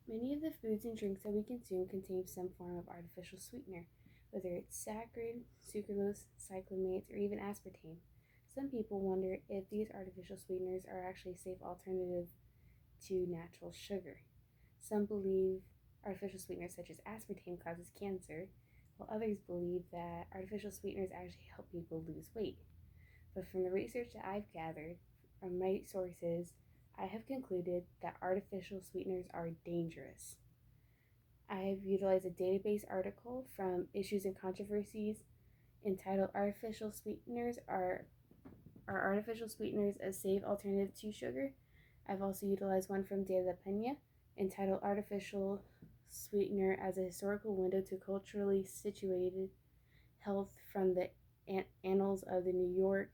Many of the foods and drinks that we consume contain some form of artificial sweetener, whether it's saccharin, sucralose, cyclamates, or even aspartame. Some people wonder if these artificial sweeteners are actually a safe alternative to natural sugar. Some believe artificial sweeteners such as aspartame causes cancer, while others believe that artificial sweeteners actually help people lose weight. But from the research that I've gathered from my sources, I have concluded that artificial sweeteners are dangerous. I have utilized a database article from Issues and Controversies entitled Are Artificial Sweeteners a Safe Alternative to Sugar? I've also utilized one from De La Pena entitled Artificial Sweetener as a Historical Window to Culturally Situated Health from the Annals of the New York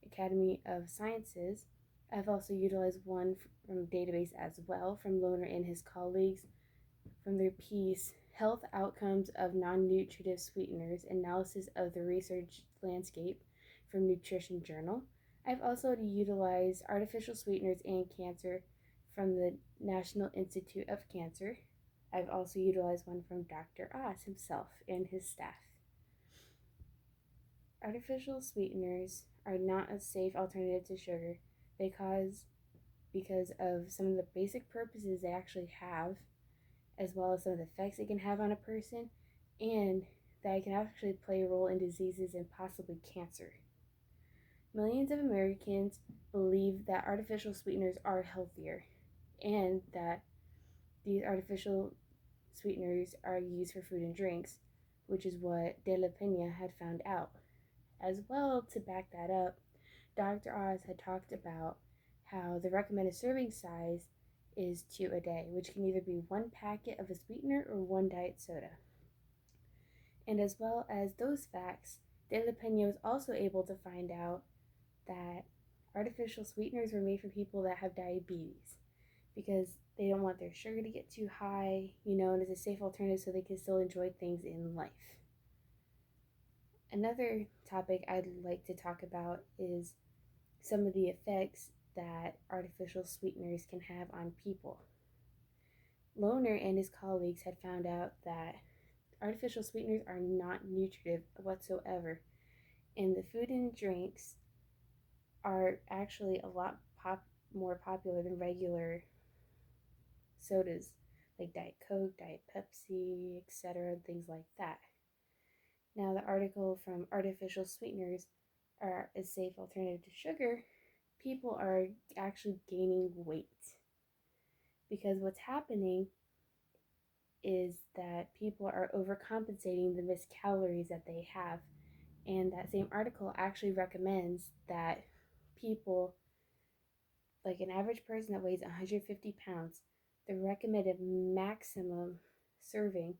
Academy of Sciences. I've also utilized one from a database as well from Lohner and his colleagues from their piece Health Outcomes of Non-Nutritive Sweeteners, Analysis of the Research Landscape from Nutrition Journal. I've also utilized Artificial Sweeteners and Cancer from the National Institute of Cancer. I've also utilized one from Dr. Oz himself and his staff. Artificial sweeteners are not a safe alternative to sugar. They cause, because of some of the basic purposes they actually have, as well as some of the effects it can have on a person, and that it can actually play a role in diseases and possibly cancer. Millions of Americans believe that artificial sweeteners are healthier and that these artificial sweeteners are used for food and drinks, which is what De La Pena had found out. As well, to back that up, Dr. Oz had talked about how the recommended serving size is 2 a day, which can either be one packet of a sweetener or one diet soda. And as well as those facts, De La Pena was also able to find out that artificial sweeteners were made for people that have diabetes because they don't want their sugar to get too high, and it's a safe alternative so they can still enjoy things in life. Another topic I'd like to talk about is some of the effects that artificial sweeteners can have on people. Lohner and his colleagues had found out that artificial sweeteners are not nutritive whatsoever, and the food and drinks are actually a lot more popular than regular sodas like Diet Coke, Diet Pepsi, etc., things like that. Now, the article from Artificial Sweeteners Are a Safe Alternative to Sugar, people are actually gaining weight because what's happening is that people are overcompensating the missed calories that they have. And that same article actually recommends that people, like an average person that weighs 150 pounds, the recommended maximum serving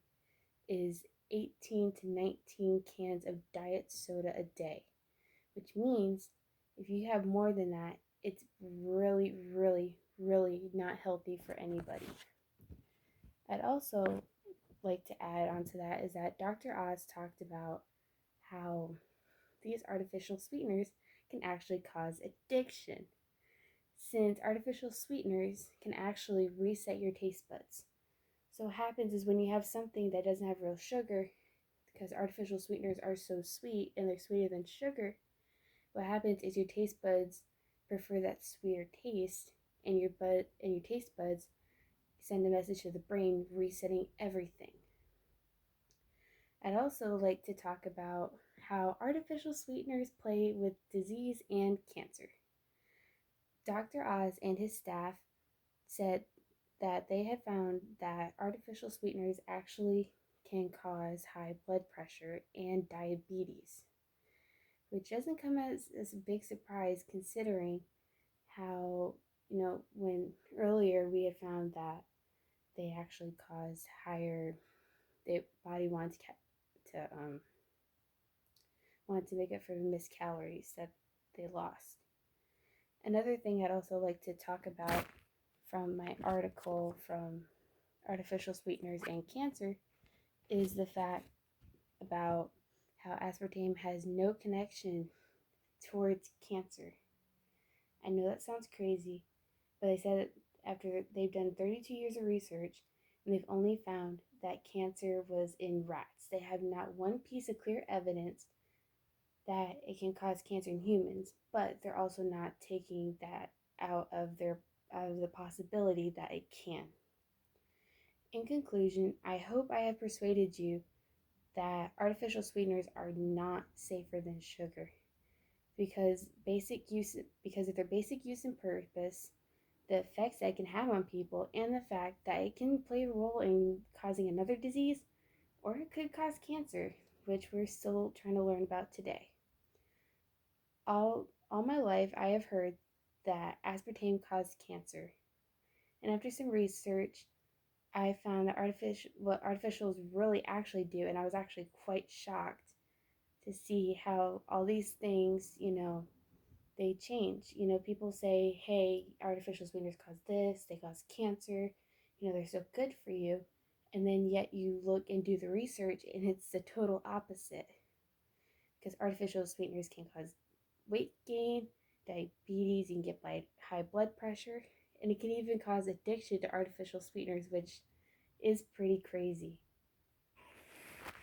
is 18 to 19 cans of diet soda a day, which means if you have more than that, it's really, really, really not healthy for anybody. I'd also like to add on to that is that Dr. Oz talked about how these artificial sweeteners can actually cause addiction, since artificial sweeteners can actually reset your taste buds. So what happens is when you have something that doesn't have real sugar, because artificial sweeteners are so sweet and they're sweeter than sugar, what happens is your taste buds prefer that sweeter taste, and your taste buds send a message to the brain resetting everything. I'd also like to talk about how artificial sweeteners play with disease and cancer. Dr. Oz and his staff said that they had found that artificial sweeteners actually can cause high blood pressure and diabetes, which doesn't come as a big surprise considering how, when earlier we had found that they actually cause higher, the body wants to want to make up for the missed calories that they lost. Another thing I'd also like to talk about from my article from Artificial Sweeteners and Cancer is the fact about how aspartame has no connection towards cancer. I know that sounds crazy, but they said after they've done 32 years of research, and they've only found that cancer was in rats. They have not one piece of clear evidence that it can cause cancer in humans, but they're also not taking that out of their out of the possibility that it can. In conclusion, I hope I have persuaded you that artificial sweeteners are not safer than sugar because of their basic use and purpose, the effects that it can have on people, and the fact that it can play a role in causing another disease or it could cause cancer, which we're still trying to learn about today. All my life I have heard that aspartame caused cancer. And after some research, I found that what artificials really actually do, and I was actually quite shocked to see how all these things, they change. People say, hey, artificial sweeteners cause this, they cause cancer, they're so good for you. And then yet you look and do the research and it's the total opposite. Because artificial sweeteners can cause weight gain, diabetes, you can get high blood pressure, and it can even cause addiction to artificial sweeteners, which is pretty crazy.